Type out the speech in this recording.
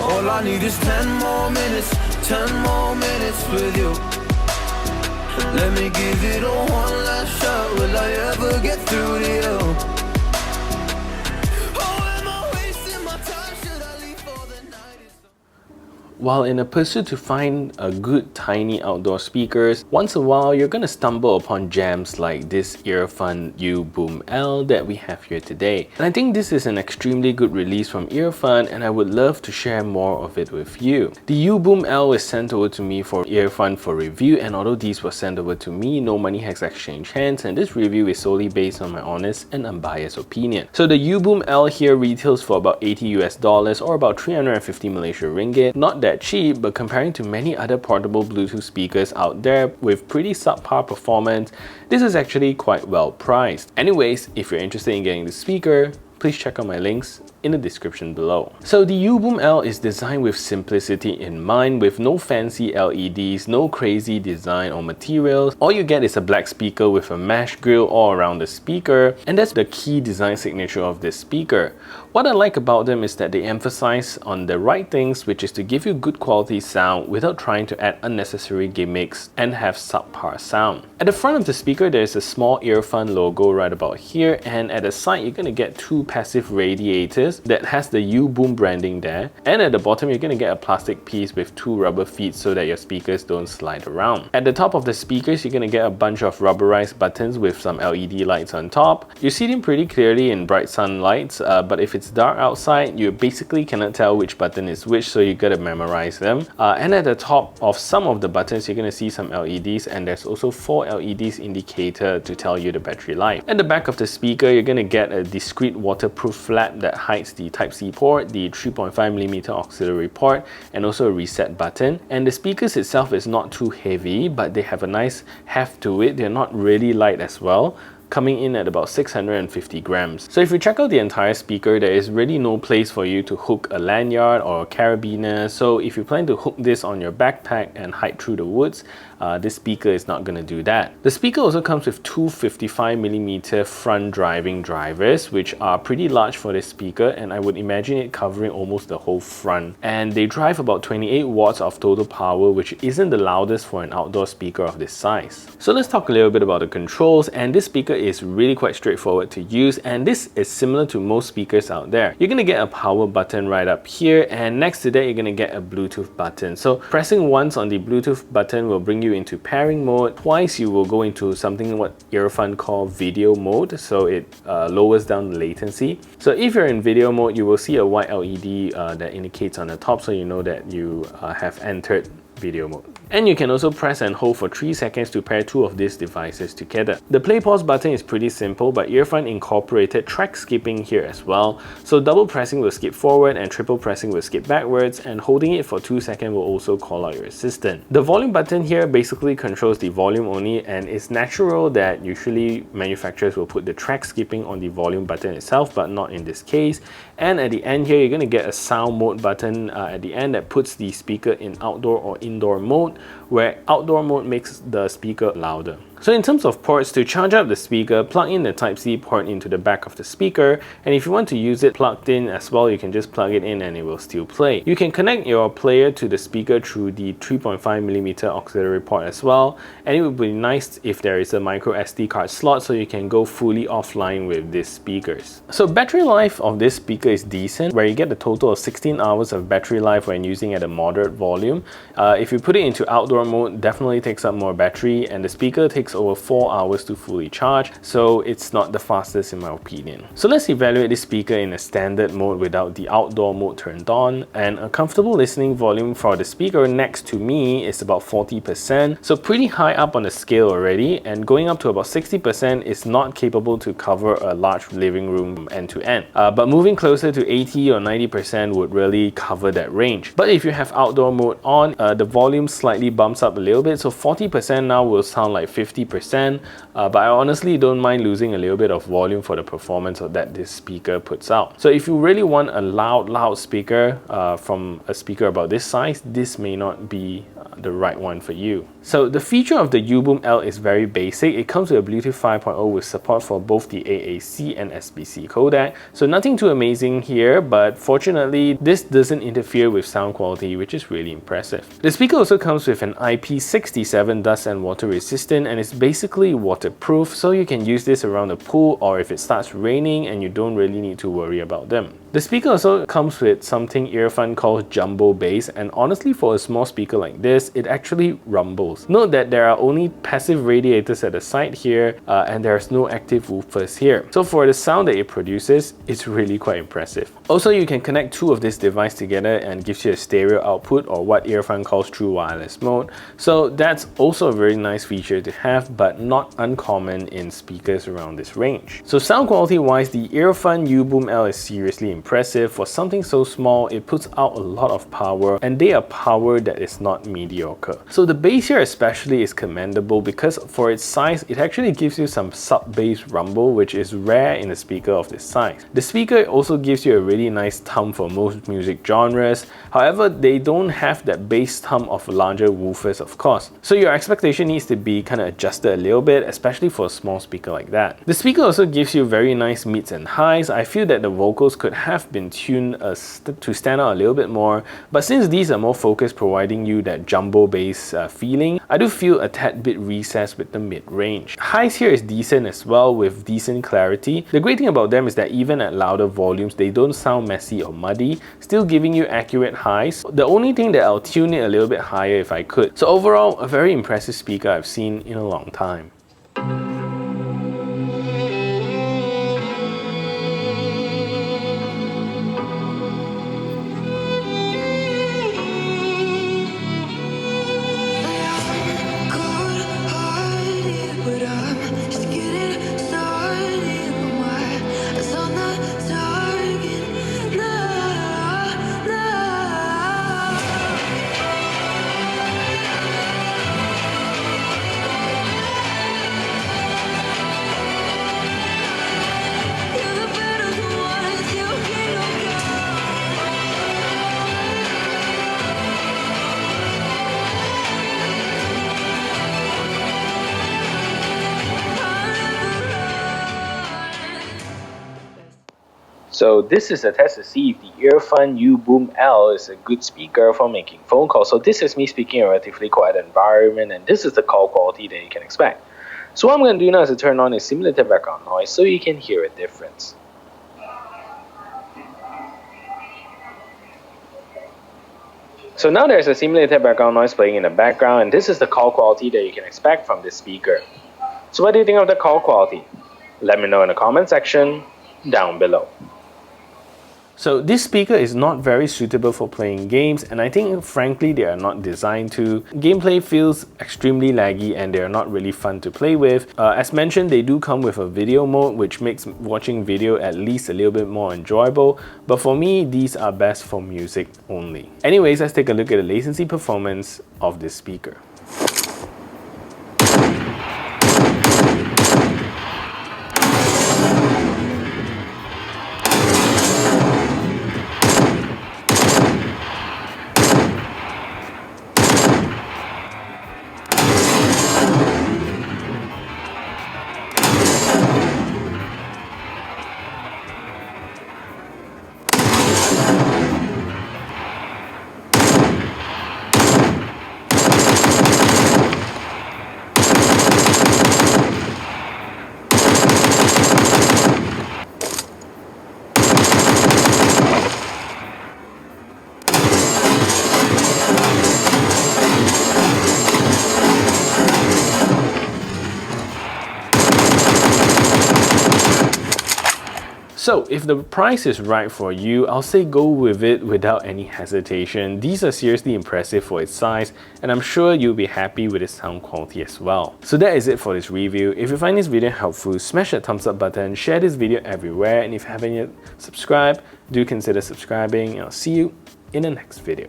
All I need is 10 more minutes, 10 more minutes with you. Let me give it a one last shot. Will I ever get through to you? Oh, am I wasting my time? Should I leave for the night? While in a pursuit to find a good tiny outdoor speakers, once in a while you're gonna stumble upon gems like this Earfun UBoom L that we have here today. And I think this is an extremely good release from Earfun, and I would love to share more of it with you. The UBoom L was sent over to me for Earfun for review, and although these were sent over to me, no money has exchanged hands, and this review is solely based on my honest and unbiased opinion. So the UBoom L here retails for about $80 or about 350 Malaysia ringgit. Not that cheap, but comparing to many other portable Bluetooth speakers out there with pretty subpar performance, this is actually quite well priced. Anyways, if you're interested in getting the speaker, please check out my links in the description below. So the UBoom L is designed with simplicity in mind, with no fancy LEDs, no crazy design or materials. All you get is a black speaker with a mesh grille all around the speaker, and that's the key design signature of this speaker. What I like about them is that they emphasize on the right things, which is to give you good quality sound without trying to add unnecessary gimmicks and have subpar sound. At the front of the speaker, there's a small Earfun logo right about here, and at the side you're gonna get two passive radiators that has the UBoom branding there, and at the bottom you're going to get a plastic piece with two rubber feet so that your speakers don't slide around. At the top of the speakers you're going to get a bunch of rubberized buttons with some LED lights on top. You see them pretty clearly in bright sunlights, but if it's dark outside you basically cannot tell which button is which, so you gotta memorize them. And at the top of some of the buttons you're going to see some LEDs, and there's also 4 LEDs indicator to tell you the battery life. At the back of the speaker you're going to get a discreet waterproof flap that hides the Type-C port, the 3.5mm auxiliary port, and also a reset button. And the speakers itself is not too heavy, but they have a nice heft to it. They're not really light as well, coming in at about 650 grams. So if you check out the entire speaker, there is really no place for you to hook a lanyard or a carabiner. So if you plan to hook this on your backpack and hike through the woods, this speaker is not going to do that. The speaker also comes with two 55mm front driving drivers, which are pretty large for this speaker, and I would imagine it covering almost the whole front. And they drive about 28 watts of total power, which isn't the loudest for an outdoor speaker of this size. So let's talk a little bit about the controls, and this speaker is really quite straightforward to use, and this is similar to most speakers out there. You're going to get a power button right up here, and next to that you're going to get a Bluetooth button. So pressing once on the Bluetooth button will bring you into pairing mode. Twice you will go into something what Earfun call video mode, so it lowers down the latency. So if you're in video mode, you will see a white LED that indicates on the top, so you know that you have entered video mode. And you can also press and hold for 3 seconds to pair two of these devices together. The play pause button is pretty simple, but Earfun incorporated track skipping here as well. So double pressing will skip forward and triple pressing will skip backwards, and holding it for 2 seconds will also call out your assistant. The volume button here basically controls the volume only, and it's natural that usually manufacturers will put the track skipping on the volume button itself, but not in this case. And at the end here, you're going to get a sound mode button at the end that puts the speaker in outdoor or indoor mode, where outdoor mode makes the speaker louder. So in terms of ports, to charge up the speaker, plug in the Type-C port into the back of the speaker, and if you want to use it plugged in as well, you can just plug it in and it will still play. You can connect your player to the speaker through the 3.5mm auxiliary port as well, and it would be nice if there is a micro SD card slot so you can go fully offline with these speakers. So battery life of this speaker is decent, where you get a total of 16 hours of battery life when using at a moderate volume. If you put it into outdoor mode, definitely takes up more battery, and the speaker takes over 4 hours to fully charge, so it's not the fastest in my opinion. So let's evaluate this speaker in a standard mode without the outdoor mode turned on, and a comfortable listening volume for the speaker next to me is about 40%, so pretty high up on the scale already, and going up to about 60% is not capable to cover a large living room end to end. But moving closer to 80 or 90% would really cover that range. But if you have outdoor mode on, the volume slightly bumps up a little bit, so 40% now will sound like 50 50%, but I honestly don't mind losing a little bit of volume for the performance that this speaker puts out. So if you really want a loud speaker from a speaker about this size, this may not be the right one for you. So the feature of the UBoom L is very basic. It comes with a Bluetooth 5.0 with support for both the AAC and SBC codec. So nothing too amazing here, but fortunately this doesn't interfere with sound quality, which is really impressive. The speaker also comes with an IP67 dust and water resistant, and it's basically waterproof, so you can use this around the pool or if it starts raining and you don't really need to worry about them. The speaker also comes with something Earfun calls jumbo bass, and honestly for a small speaker like this, it actually rumbles. Note that there are only passive radiators at the side here and there's no active woofers here. So for the sound that it produces, it's really quite impressive. Also, you can connect two of this device together and gives you a stereo output, or what Earfun calls true wireless mode. So that's also a very nice feature to have, but not uncommon in speakers around this range. So sound quality wise, the Earfun UBoom L is seriously impressive. For something so small, it puts out a lot of power, and they are power that is not mediocre. So the bass here especially is commendable because for its size, it actually gives you some sub-bass rumble, which is rare in a speaker of this size. The speaker also gives you a really nice thump for most music genres. However, they don't have that bass thump of larger woofers, of course. So your expectation needs to be kind of adjusted a little bit, especially for a small speaker like that. The speaker also gives you very nice mids and highs. I feel that the vocals could have been tuned to stand out a little bit more, but since these are more focused, providing you that jumbo bass feeling, I do feel a tad bit recessed with the mid-range. Highs here is decent as well, with decent clarity. The great thing about them is that even at louder volumes, they don't sound messy or muddy, still giving you accurate highs. The only thing that I'll tune it a little bit higher if I could. So overall, a very impressive speaker I've seen in a long time. So this is a test to see if the Earfun UBoom L is a good speaker for making phone calls. So this is me speaking in a relatively quiet environment, and this is the call quality that you can expect. So what I'm going to do now is to turn on a simulated background noise so you can hear a difference. So now there's a simulated background noise playing in the background, and this is the call quality that you can expect from this speaker. So what do you think of the call quality? Let me know in the comment section down below. So this speaker is not very suitable for playing games, and I think frankly they are not designed to. Gameplay feels extremely laggy and they are not really fun to play with. As mentioned, they do come with a video mode, which makes watching video at least a little bit more enjoyable, but for me these are best for music only. Anyways, let's take a look at the latency performance of this speaker. So if the price is right for you, I'll say go with it without any hesitation. These are seriously impressive for its size, and I'm sure you'll be happy with its sound quality as well. So that is it for this review. If you find this video helpful, smash that thumbs up button, share this video everywhere, and if you haven't yet subscribed, do consider subscribing, and I'll see you in the next video.